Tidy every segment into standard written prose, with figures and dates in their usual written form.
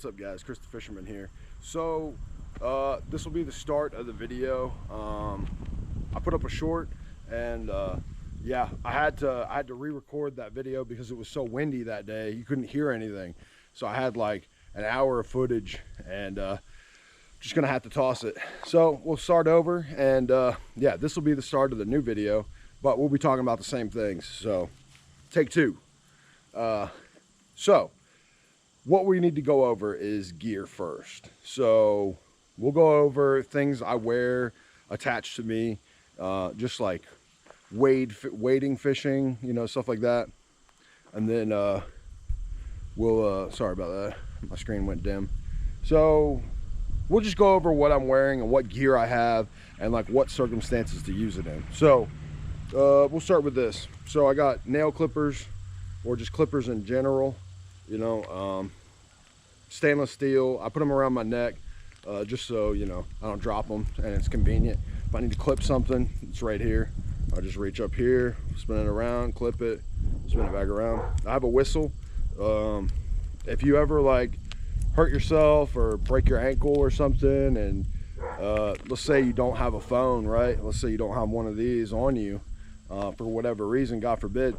what's up guys, Chris the Fisherman here. So this will be the start of the video. I put up a short and yeah, I had to re-record that video because it was so windy that day. You couldn't hear anything, so I had like an hour of footage and just gonna have to toss it. So we'll start over and yeah, this will be the start of the new video, but we'll be talking about the same things. So take two. So what we need to go over is gear first. So we'll go over things I wear attached to me, just like wading fishing, you know, stuff like that. And then we'll sorry about that, my screen went dim. So we'll just go over what I'm wearing and what gear I have and like what circumstances to use it in. So we'll start with this. So I got nail clippers, or just clippers in general, you know, stainless steel. I put them around my neck just so, you know, I don't drop them and it's convenient. If I need to clip something, it's right here. I just reach up here, spin it around, clip it, spin it back around. I have a whistle. If you ever like hurt yourself or break your ankle or something, and let's say you don't have a phone, right? Let's say you don't have one of these on you for whatever reason, God forbid.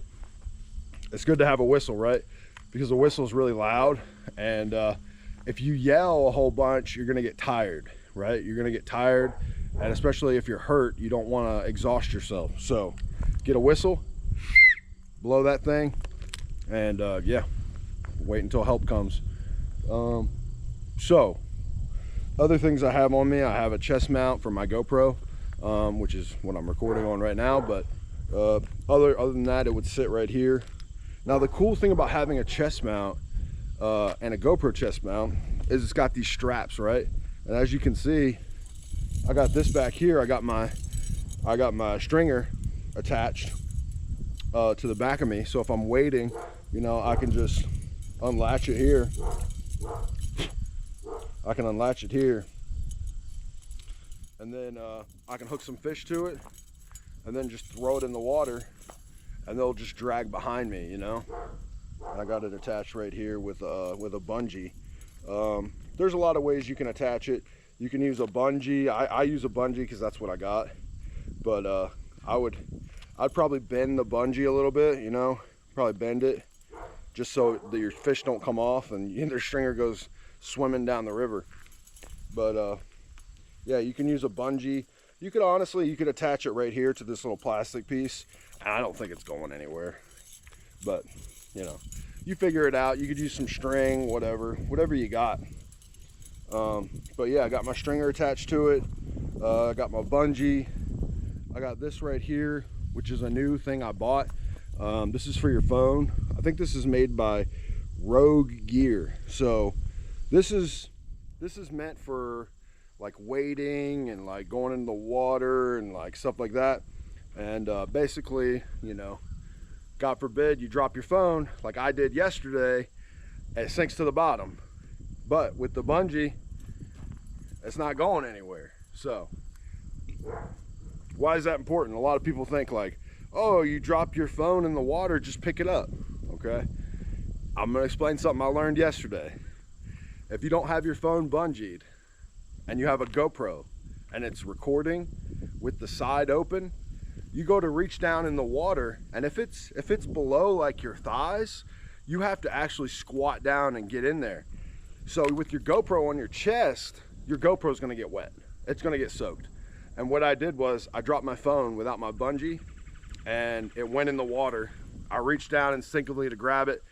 It's good to have a whistle, right? Because the whistle is really loud, and if you yell a whole bunch, you're gonna get tired, right? You're gonna get tired, and especially if you're hurt, you don't want to exhaust yourself. So get a whistle, blow that thing, and yeah, wait until help comes. So other things I have on me, I have a chest mount for my GoPro, which is what I'm recording on right now, but other than that, it would sit right here. Now the cool thing about having a chest mount and a GoPro chest mount is it's got these straps, right? And as you can see, I got this back here. I got my stringer attached to the back of me. So if I'm wading, you know, I can just unlatch it here. I can unlatch it here, and then I can hook some fish to it, and then just throw it in the water, and they'll just drag behind me, you know. And I got it attached right here with a bungee. There's a lot of ways you can attach it. You can use a bungee. I use a bungee because that's what I got. But I'd probably bend the bungee a little bit, you know, probably bend it just so that your fish don't come off and your stringer goes swimming down the river. But yeah, you can use a bungee. You could attach it right here to this little plastic piece. I don't think it's going anywhere, but you know, you figure it out. You could use some string, whatever you got. But yeah, I got my stringer attached to it. I got my bungee. I got this right here, which is a new thing I bought. This is for your phone. I think this is made by Rogue Gear. So this is meant for like wading and like going in the water and like stuff like that. And basically, you know, God forbid you drop your phone like I did yesterday, and it sinks to the bottom. But with the bungee, it's not going anywhere. So why is that important? A lot of people think like, oh, you drop your phone in the water, just pick it up. Okay, I'm gonna explain something I learned yesterday. If you don't have your phone bungeed and you have a GoPro and it's recording with the side open, you go to reach down in the water, and if it's below like your thighs, you have to actually squat down and get in there. So with your GoPro on your chest, your GoPro is going to get wet. It's going to get soaked. And what I did was I dropped my phone without my bungee, and it went in the water. I reached down instinctively to grab it.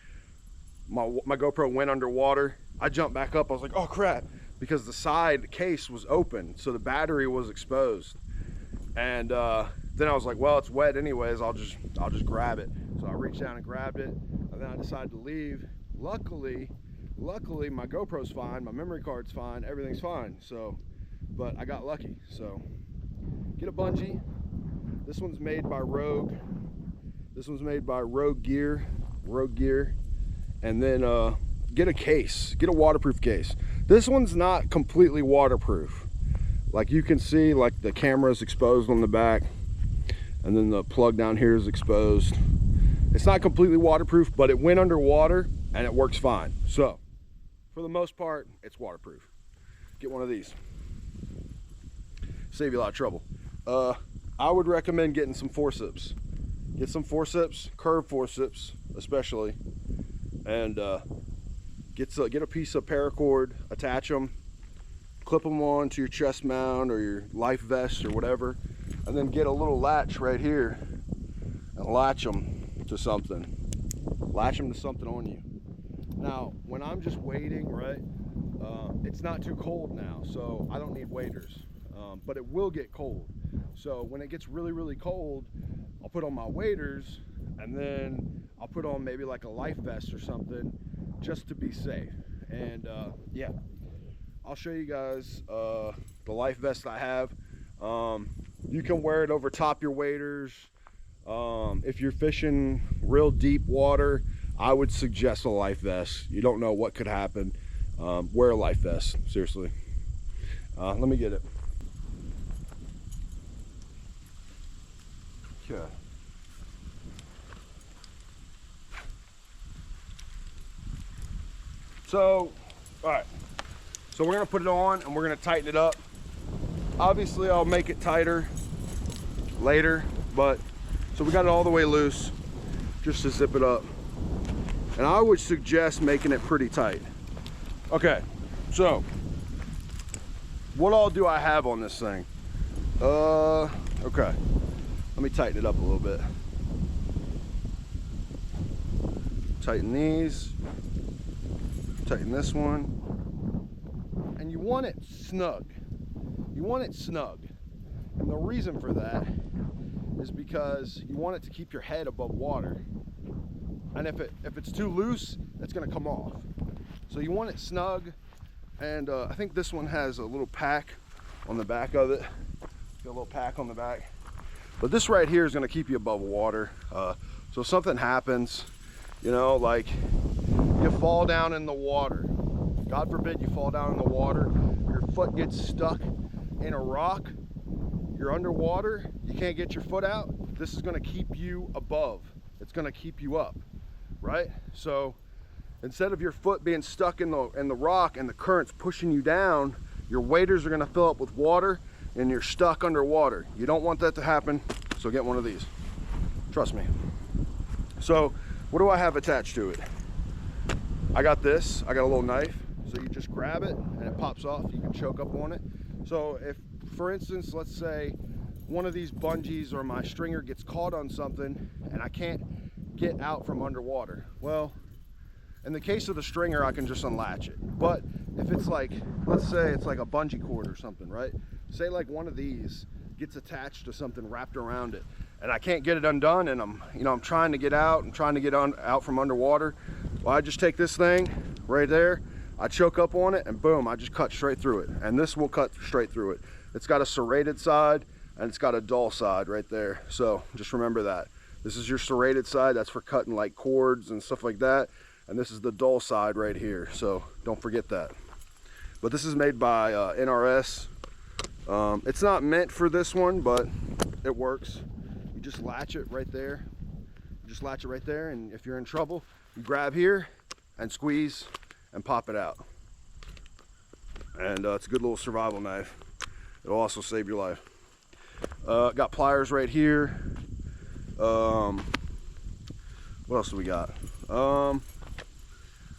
My GoPro went underwater. I jumped back up. I was like, oh crap, because the side case was open, so the battery was exposed. And then I was like, well, it's wet anyways, I'll just grab it. So I reached down and grabbed it, and then I decided to leave. Luckily my GoPro's fine, my memory card's fine, everything's fine. So, but I got lucky. So get a bungee. This one's made by Rogue. This one's made by Rogue Gear. And then get a case, get a waterproof case. This one's not completely waterproof. Like you can see, like the camera is exposed on the back, and then the plug down here is exposed. It's not completely waterproof, but it went underwater and it works fine. So for the most part, it's waterproof. Get one of these. Save you a lot of trouble. I would recommend getting some forceps. Get some forceps, curved forceps especially, and get a piece of paracord, attach them, clip them on to your chest mount or your life vest or whatever, and then get a little latch right here and latch them to something. Latch them to something on you. Now, when I'm just wading, right, it's not too cold now, so I don't need waders, but it will get cold. So when it gets really, really cold, I'll put on my waders, and then I'll put on maybe like a life vest or something just to be safe. And yeah, I'll show you guys the life vest I have. You can wear it over top your waders. If you're fishing real deep water, I would suggest a life vest. You don't know what could happen. Wear a life vest, seriously. Let me get it. Okay. So, all right. So we're gonna put it on and we're gonna tighten it up. Obviously, I'll make it tighter later, but so we got it all the way loose just to zip it up. And I would suggest making it pretty tight. Okay, so what all do I have on this thing? Okay, let me tighten it up a little bit. Tighten these, tighten this one. And you want it snug. You want it snug. And the reason for that is because you want it to keep your head above water. And if it's too loose, it's gonna come off. So you want it snug. And I think this one has a little pack on the back of it. Got a little pack on the back. But this right here is gonna keep you above water. So if something happens, you know, like you fall down in the water. God forbid you fall down in the water, your foot gets stuck in a rock, you're underwater, you can't get your foot out. This is gonna keep you above. It's gonna keep you up, right? So instead of your foot being stuck in the rock and the current's pushing you down, your waders are gonna fill up with water and you're stuck underwater. You don't want that to happen, so get one of these. Trust me. So what do I have attached to it? I got this, I got a little knife. So you just grab it and it pops off. You can choke up on it. So if, for instance, let's say one of these bungees or my stringer gets caught on something and I can't get out from underwater. Well, in the case of the stringer, I can just unlatch it. But if it's like, let's say it's like a bungee cord or something, right? Say like one of these gets attached to something wrapped around it and I can't get it undone and I'm trying to get out and trying to get out from underwater. Well, I just take this thing right there, I choke up on it and boom, I just cut straight through it. And this will cut straight through it. It's got a serrated side and it's got a dull side right there. So just remember that. This is your serrated side, that's for cutting like cords and stuff like that. And this is the dull side right here. So don't forget that. But this is made by NRS. It's not meant for this one, but it works. You just latch it right there. You just latch it right there, and if you're in trouble, you grab here and squeeze and pop it out. And it's a good little survival knife. It'll also save your life. Got pliers right here. What else do we got?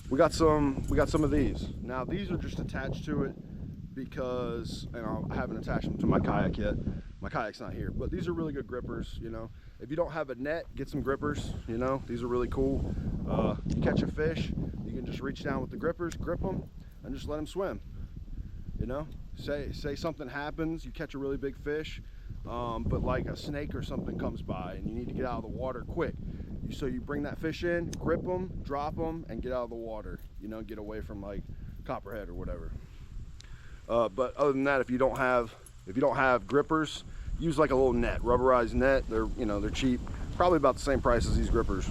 We got some of these. Now these are just attached to it because, and I haven't attached them to my kayak yet. My kayak's not here, but these are really good grippers. You know, if you don't have a net, get some grippers. You know, these are really cool. You catch a fish, you can just reach down with the grippers, grip them, and just let them swim. You know, say something happens, you catch a really big fish, but like a snake or something comes by and you need to get out of the water quick. So you bring that fish in, grip them, drop them, and get out of the water. You know, get away from like copperhead or whatever. But other than that, if you don't have grippers, use like a little net, rubberized net. They're cheap, probably about the same price as these grippers.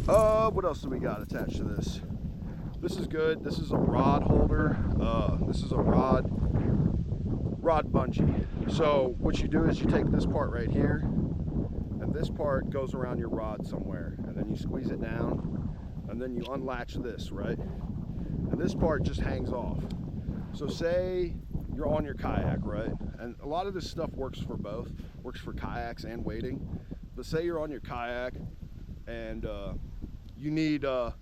What else do we got attached to this? This is good. This is a rod holder. This is a rod bungee. So what you do is you take this part right here, and this part goes around your rod somewhere, and then you squeeze it down, and then you unlatch this, right? this part just hangs off. So say you're on your kayak, right? And a lot of this stuff works for both, works for kayaks and wading. But say you're on your kayak and you need to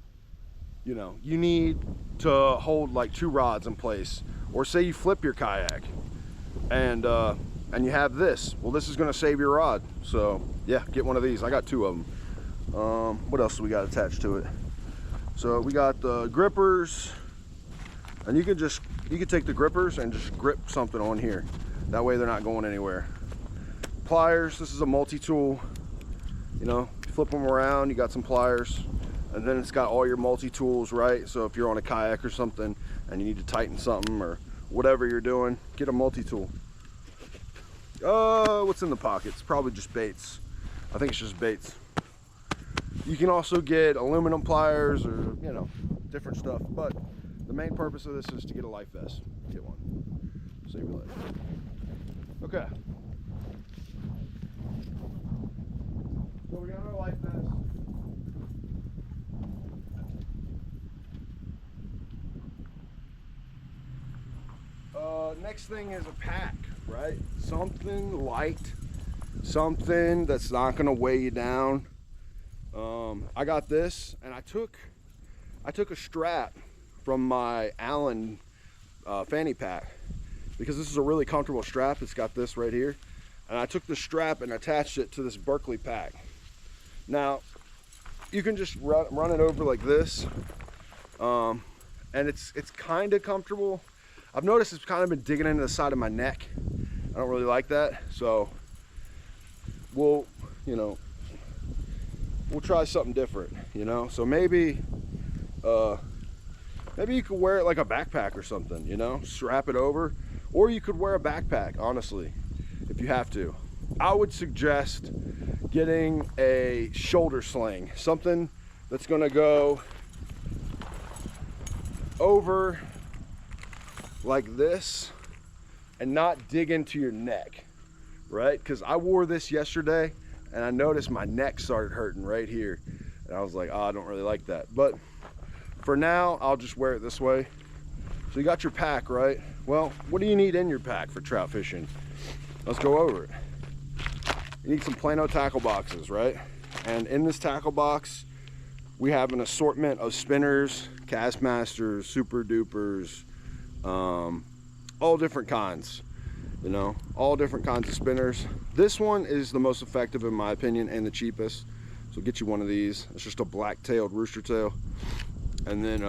hold like 2 rods in place. Or say you flip your kayak and you have this. Well, this is gonna save your rod. So yeah, get one of these. I got 2 of them. What else do we got attached to it? So we got the grippers, and you can take the grippers and just grip something on here. That way they're not going anywhere. Pliers, this is a multi-tool. You know, flip them around, you got some pliers. And then it's got all your multi-tools, right? So if you're on a kayak or something and you need to tighten something or whatever you're doing, get a multi-tool. What's in the pockets? Probably just baits. I think it's just baits. You can also get aluminum pliers or, you know, different stuff. But the main purpose of this is to get a life vest. Get one. Save your life. Okay. So we got our life vest. Next thing is a pack, right? Something light, something that's not gonna weigh you down. I got this, and I took a strap from my Allen fanny pack because this is a really comfortable strap. It's got this right here, and I took the strap and attached it to this Berkeley pack. Now you can just run it over like this, and it's kind of comfortable. I've noticed it's kind of been digging into the side of my neck. I don't really like that, so we'll try something different, you know. So maybe you could wear it like a backpack or something, you know, strap it over, or you could wear a backpack, honestly, if you have to. I would suggest getting a shoulder sling, something that's gonna go over like this and not dig into your neck, right? Because I wore this yesterday and I noticed my neck started hurting right here, and I was like, oh, I don't really like that. But for now, I'll just wear it this way. So you got your pack, right? Well, what do you need in your pack for trout fishing? Let's go over it. You need some Plano tackle boxes, right? And in this tackle box, we have an assortment of spinners, Castmasters, Super Dupers, all different kinds, you know, all different kinds of spinners. This one is the most effective in my opinion and the cheapest, so get you one of these. It's just a black-tailed rooster tail. And then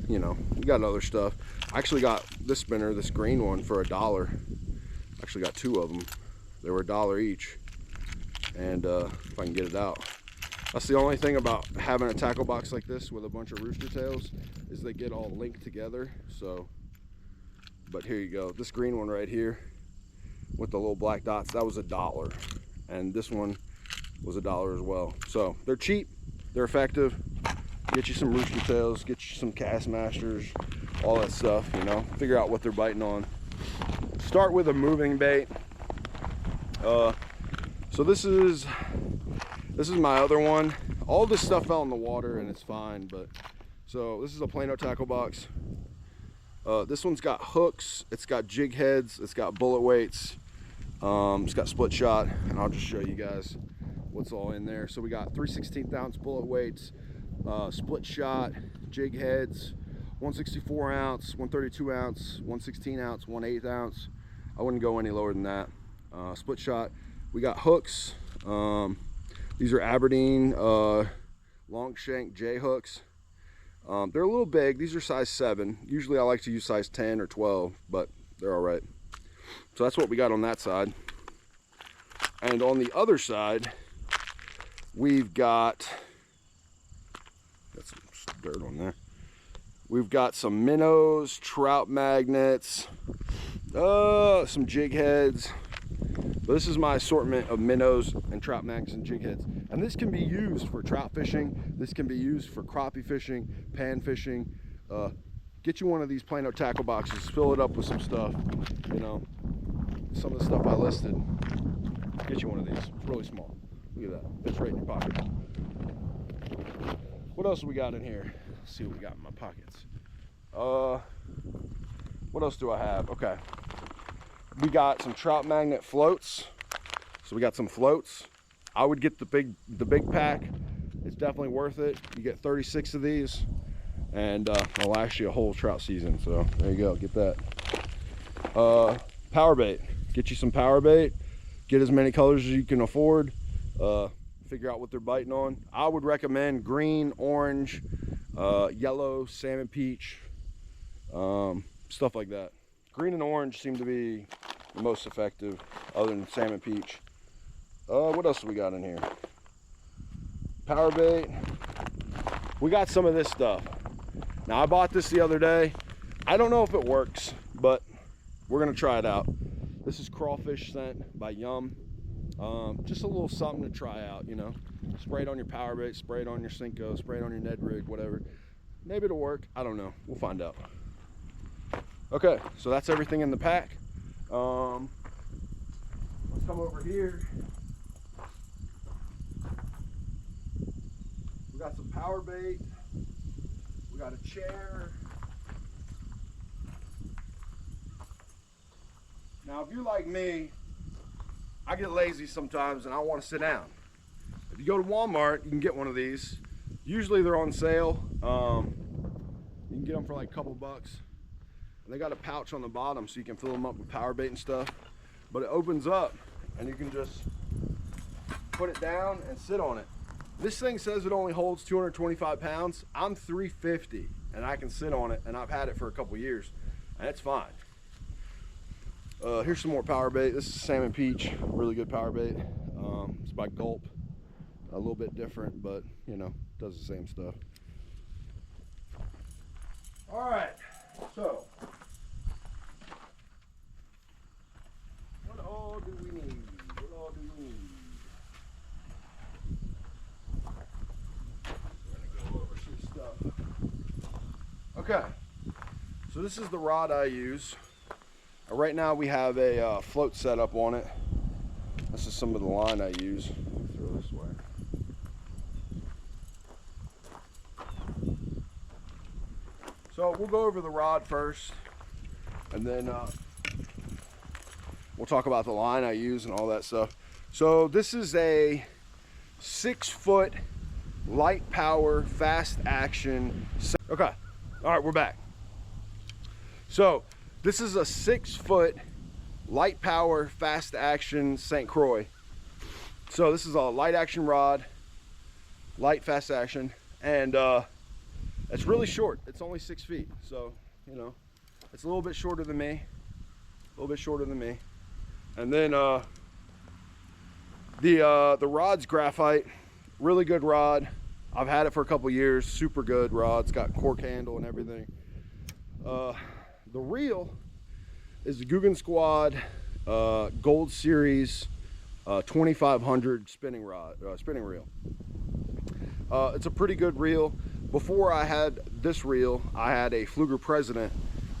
you know, we got other stuff. I actually got this spinner, this green one, for $1. Actually got 2 of them. They were $1 each, and if I can get it out. That's the only thing about having a tackle box like this with a bunch of rooster tails, is they get all linked together. So, but here you go. This green one right here with the little black dots, that was $1. And this one was $1 as well. So they're cheap, they're effective. Get you some rooster tails, get you some Castmasters, all that stuff, you know, figure out what they're biting on. Start with a moving bait. So this is my other one. All this stuff fell in the water and it's fine, but so this is a Plano tackle box. This one's got hooks, it's got jig heads, it's got bullet weights, it's got split shot, and I'll just show you guys what's all in there. So we got 3/16 ounce bullet weights, split shot, jig heads, 164 ounce, 132 ounce, 116 ounce, 1/8 ounce. I wouldn't go any lower than that. Split shot. We got hooks. These are Aberdeen long shank J hooks. They're a little big. These are size 7. Usually I like to use size 10 or 12, but they're all right. So that's what we got on that side. And on the other side, we've got some dirt on there. We've got some minnows, trout magnets, some jig heads. But this is my assortment of minnows and trout magnets and jig heads. And this can be used for trout fishing. This can be used for crappie fishing, pan fishing. Get you one of these Plano tackle boxes, fill it up with some stuff, you know, some of the stuff I listed. Get you one of these. It's really small. Look at that. Fits right in your pocket. What else we got in here? Let's see what we got in my pockets. What else do I have? Okay, we got some trout magnet floats. So we got some floats. I would get the big pack. It's definitely worth it. You get 36 of these, and it'll last you a whole trout season. So there you go, get that. Power bait. Get you some power bait. Get as many colors as you can afford. Figure out what they're biting on. I would recommend green, orange, yellow, salmon peach, stuff like that. Green and orange seem to be the most effective, other than salmon peach. What else do we got in here? Power bait. We got some of this stuff. Now I bought this the other day. I don't know if it works, but we're gonna try it out. This is crawfish scent by Yum. Just a little something to try out, you know. Spray it on your power bait, spray it on your Cinco, spray it on your Ned rig, whatever. Maybe it'll work, I don't know, we'll find out. Okay, so that's everything in the pack. Let's come over here. We got some power bait. We got a chair. Now, if you're like me, I get lazy sometimes and I want to sit down. If you go to Walmart, you can get one of these. Usually they're on sale. You can get them for like a couple bucks. And they got a pouch on the bottom so you can fill them up with power bait and stuff. But it opens up and you can just put it down and sit on it. This thing says it only holds 225 pounds. I'm 350 and I can sit on it, and I've had it for a couple years and it's fine. Here's some more power bait. This is salmon peach, really good power bait. It's by Gulp. A little bit different, but you know, does the same stuff. All right, so what all do we need? What all do we need? We're gonna go over some stuff. Okay, so this is the rod I use. Right now we have a float set up on it. This is some of the line I use. Throw this way. So we'll go over the rod first, and then we'll talk about the line I use and all that stuff. So this is a 6-foot light power, fast action. Okay, all right, we're back. So this is a 6-foot light power, fast action St. Croix. So this is a light action rod, light fast action, and it's really short. It's only 6 feet, so you know, it's a little bit shorter than me. A little bit shorter than me. And then the rod's graphite, really good rod. I've had it for a couple years. Super good rod. It's got cork handle and everything. The reel is the Guggen Squad Gold Series 2500 spinning reel. It's a pretty good reel. Before I had this reel, I had a Fluger President,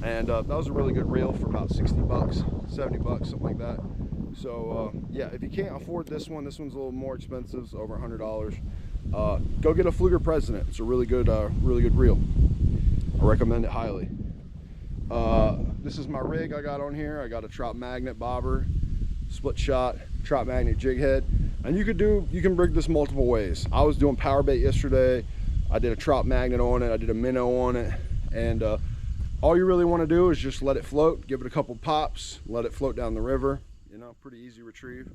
and that was a really good reel for about 60 bucks, 70 bucks, something like that. So yeah, if you can't afford this one's a little more expensive, it's over $100. Go get a Fluger President. It's a really good reel. I recommend it highly. This is my rig I got on here. I got a Trout magnet bobber, split shot, Trout magnet jig head, and you can rig this multiple ways. I was doing power bait yesterday. I did a Trout magnet on it. I did a minnow on it, and all you really want to do is just let it float, give it a couple pops, let it float down the river. You know, pretty easy retrieve.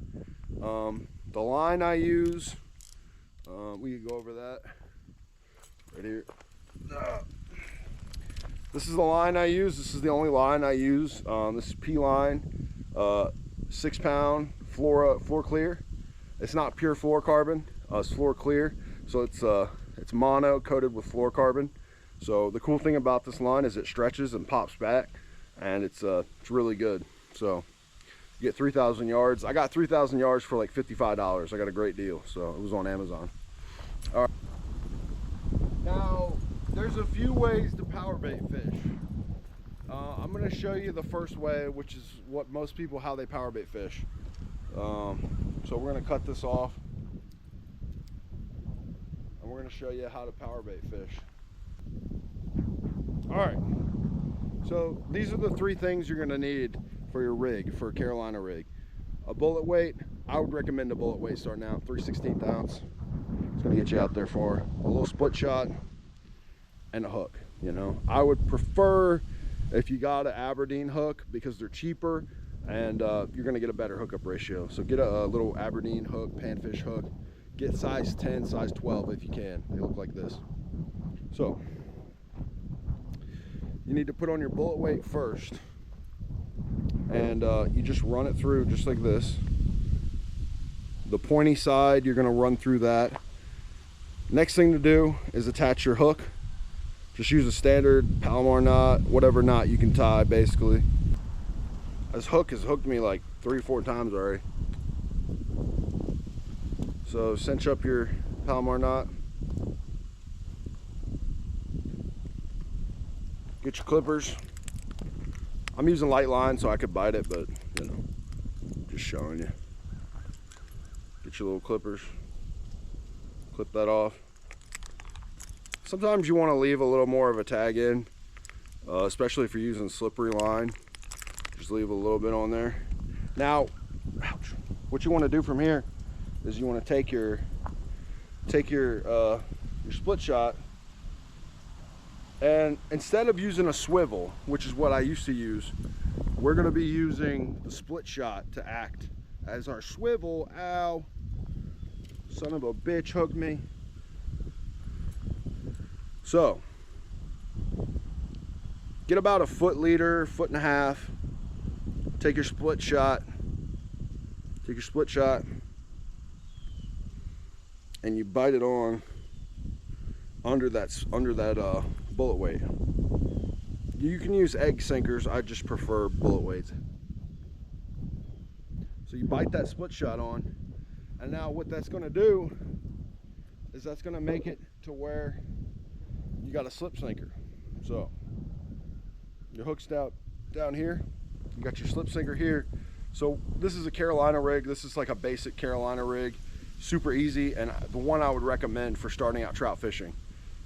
The line I use, we can go over that right here. This is the line I use. This is the only line I use. This is P line, 6-pound floor clear. It's not pure fluorocarbon. It's floor clear, so it's mono coated with fluorocarbon. So the cool thing about this line is it stretches and pops back, and it's really good. So you get 3,000 yards. I got 3,000 yards for like $55. I got a great deal. So it was on Amazon. All right. Now, there's a few ways to power bait fish. I'm going to show you the first way, which is what most people, how they power bait fish. So we're going to cut this off, and we're going to show you how to power bait fish. All right. So these are the three things you're gonna need for your rig, for a Carolina rig. A bullet weight, I would recommend a bullet weight starting out, 3/16 ounce. It's gonna get you out there far. A little split shot and a hook, you know. I would prefer if you got an Aberdeen hook because they're cheaper and you're gonna get a better hookup ratio. So get a little Aberdeen hook, panfish hook. Get size 10, size 12 if you can. They look like this. So you need to put on your bullet weight first, and you just run it through just like this. The pointy side, you're gonna run through that. Next thing to do is attach your hook. Just use a standard Palomar knot, whatever knot you can tie basically. This hook has hooked me like 3 or 4 times already. So cinch up your Palomar knot. Get your clippers. I'm using light line so I could bite it, but you know, just showing you. Get your little clippers. Clip that off. Sometimes you want to leave a little more of a tag in, especially if you're using slippery line. Just leave a little bit on there. Now, what you want to do from here is you want to take your split shot, and instead of using a swivel, which is what I used to use, we're going to be using the split shot to act as our swivel. Ow, son of a bitch hooked me. So get about a foot leader, 1.5 feet. Take your split shot. Take your split shot, and you bite it on under that bullet weight. You can use egg sinkers. I just prefer bullet weights. So you bite that split shot on, and now what that's going to do is that's going to make it to where you got a slip sinker. So your hook's down here. You got your slip sinker here. So this is a Carolina rig. This is like a basic Carolina rig. Super easy, and the one I would recommend for starting out trout fishing.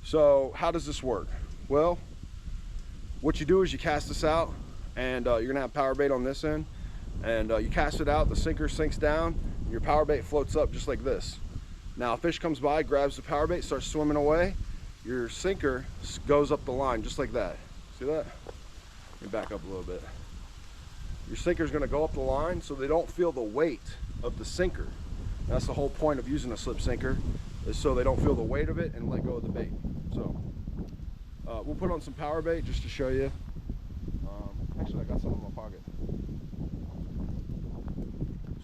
So how does this work? Well, what you do is you cast this out, and you're gonna have power bait on this end, and you cast it out, the sinker sinks down, and your power bait floats up just like this. Now a fish comes by, grabs the power bait, starts swimming away, your sinker goes up the line just like that. See that? Let me back up a little bit. Your sinker is going to go up the line so they don't feel the weight of the sinker. That's the whole point of using a slip sinker, is so they don't feel the weight of it and let go of the bait. So we'll put on some power bait just to show you. Actually, I got some in my pocket.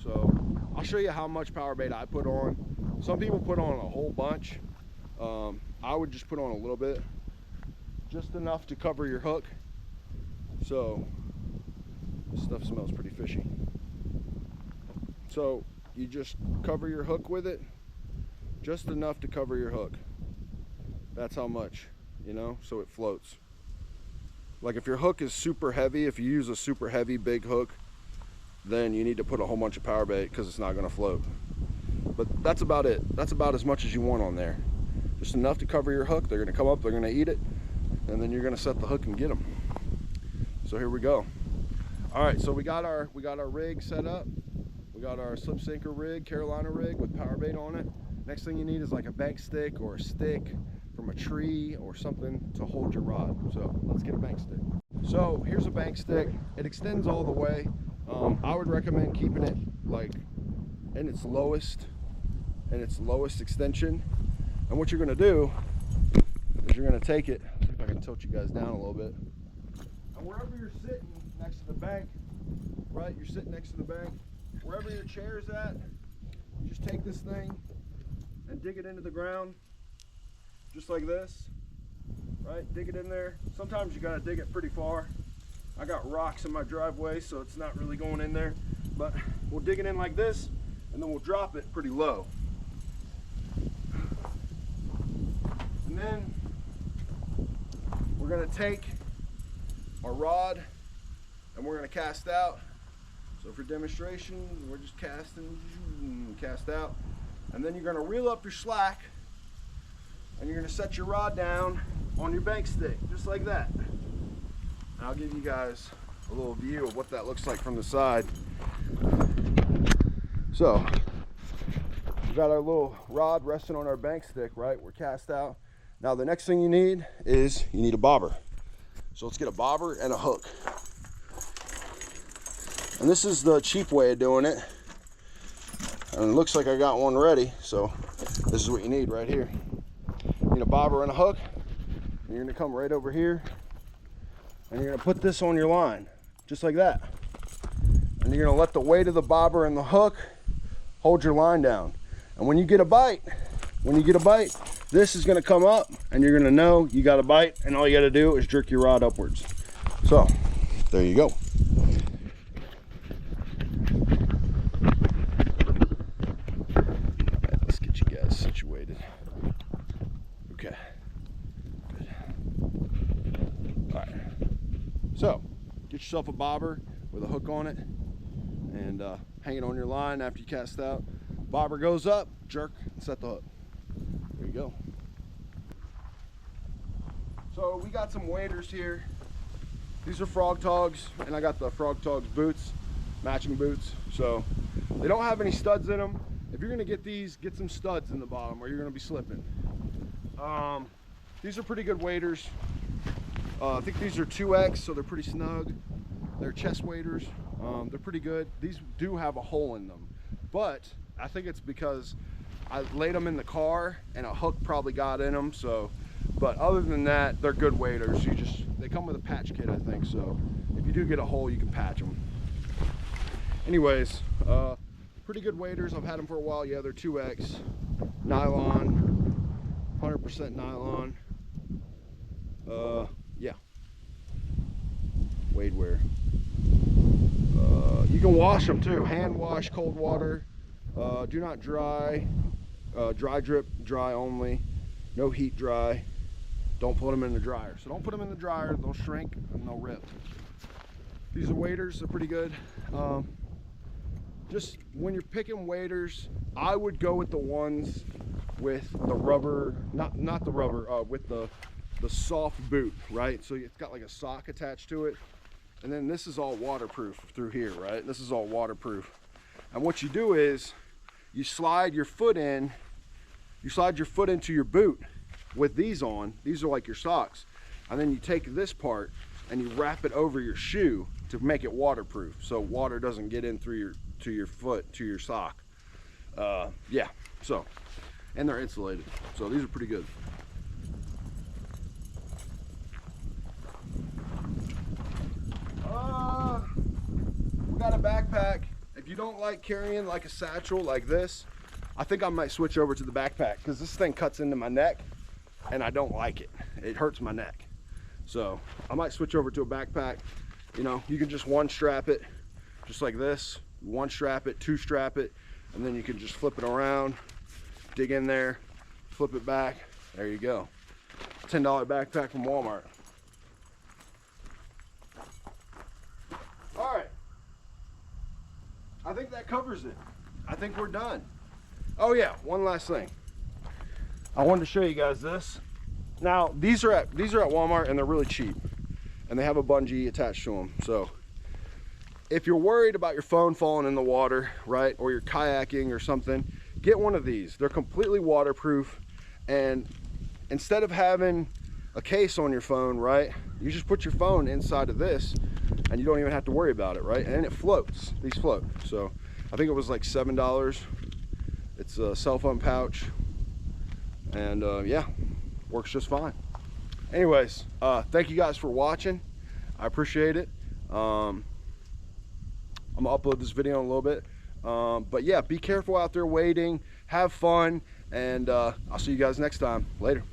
So I'll show you how much power bait I put on. Some people put on a whole bunch. I would just put on a little bit, just enough to cover your hook. So this stuff smells pretty fishy. So you just cover your hook with it, just enough to cover your hook. That's how much, you know, so it floats. Like if your hook is super heavy, if you use a super heavy big hook, then you need to put a whole bunch of power bait because it's not going to float. But that's about it. That's about as much as you want on there. Just enough to cover your hook. They're going to come up, they're going to eat it, and then you're going to set the hook and get them. So here we go. All right, so we got our rig set up. We got our slip sinker rig, Carolina rig with power bait on it. Next thing you need is like a bank stick or a stick from a tree or something to hold your rod. So let's get a bank stick. So here's a bank stick. It extends all the way. I would recommend keeping it like in its lowest extension. And what you're gonna do is you're gonna take it, see if I can tilt you guys down a little bit. And wherever you're sitting next to the bank, right? You're sitting next to the bank. Wherever your chair is at, you just take this thing and dig it into the ground, just like this, right? Dig it in there. Sometimes you gotta dig it pretty far. I got rocks in my driveway, so it's not really going in there, but we'll dig it in like this, and then we'll drop it pretty low. And then we're gonna take our rod and we're gonna cast out. So for demonstration, we're just casting, cast out. And then you're gonna reel up your slack and you're gonna set your rod down on your bank stick, just like that. and I'll give you guys a little view of what that looks like from the side. So we got our little rod resting on our bank stick, right? We're cast out. Now the next thing you need is you need a bobber. So let's get a bobber and a hook. And this is the cheap way of doing it. And it looks like I got one ready, so this is what you need right here. You need a bobber and a hook. And you're gonna come right over here and you're gonna put this on your line, just like that. And you're gonna let the weight of the bobber and the hook hold your line down. And when you get a bite, this is gonna come up and you're gonna know you got a bite, and all you gotta do is jerk your rod upwards. So, there you go. Let's get you guys situated. Okay, good. All right, so get yourself a bobber with a hook on it and hang it on your line after you cast out. Bobber goes up, jerk, and set the hook. There you go. So we got some waders here. These are Frog Togs, and I got the Frog Togs boots, matching boots. So they don't have any studs in them. If you're gonna get these, get some studs in the bottom or you're gonna be slipping. These are pretty good waders. I think these are 2X, so they're pretty snug. They're chest waders. They're pretty good. These do have a hole in them, but I think it's because I laid them in the car and a hook probably got in them. So, but other than that, they're good waders. They come with a patch kit, I think. So if you do get a hole, you can patch them. Anyways, pretty good waders. I've had them for a while. Yeah, they're 2X, nylon, 100% nylon. Yeah, wade wear. You can wash them too. Hand wash, cold water. Do not dry. Dry drip, dry only. No heat dry. Don't put them in the dryer. So don't put them in the dryer. They'll shrink and they'll rip. These are waders. They're pretty good. Just when you're picking waders, I would go with the ones with the rubber, not the rubber, with the soft boot, right? So it's got like a sock attached to it. And then this is all waterproof through here, right? This is all waterproof. And what you do is you slide your foot in, you slide your foot into your boot with these on. These are like your socks. And then you take this part and you wrap it over your shoe to make it waterproof, so water doesn't get in through your foot to your sock. Yeah, so, and they're insulated. So these are pretty good. We got a backpack. If you don't like carrying like a satchel like this, I think I might switch over to the backpack because this thing cuts into my neck and I don't like it. It hurts my neck. So I might switch over to a backpack. You know, you can just one strap it, just like this. One strap it, two strap it, and then you can just flip it around, dig in there, flip it back. There you go. $10 backpack from Walmart. All right. I think that covers it. I think we're done. Oh yeah, one last thing. I wanted to show you guys this. Now, these are at Walmart and they're really cheap. And they have a bungee attached to them. So if you're worried about your phone falling in the water, right, or you're kayaking or something, get one of these. They're completely waterproof, and instead of having a case on your phone, right, you just put your phone inside of this and you don't even have to worry about it, right? And it floats. These float. So I think it was like $7. It's a cell phone pouch, and yeah, works just fine. Anyways, thank you guys for watching. I appreciate it. I'm gonna upload this video in a little bit, but yeah, be careful out there wading, have fun, and I'll see you guys next time. Later.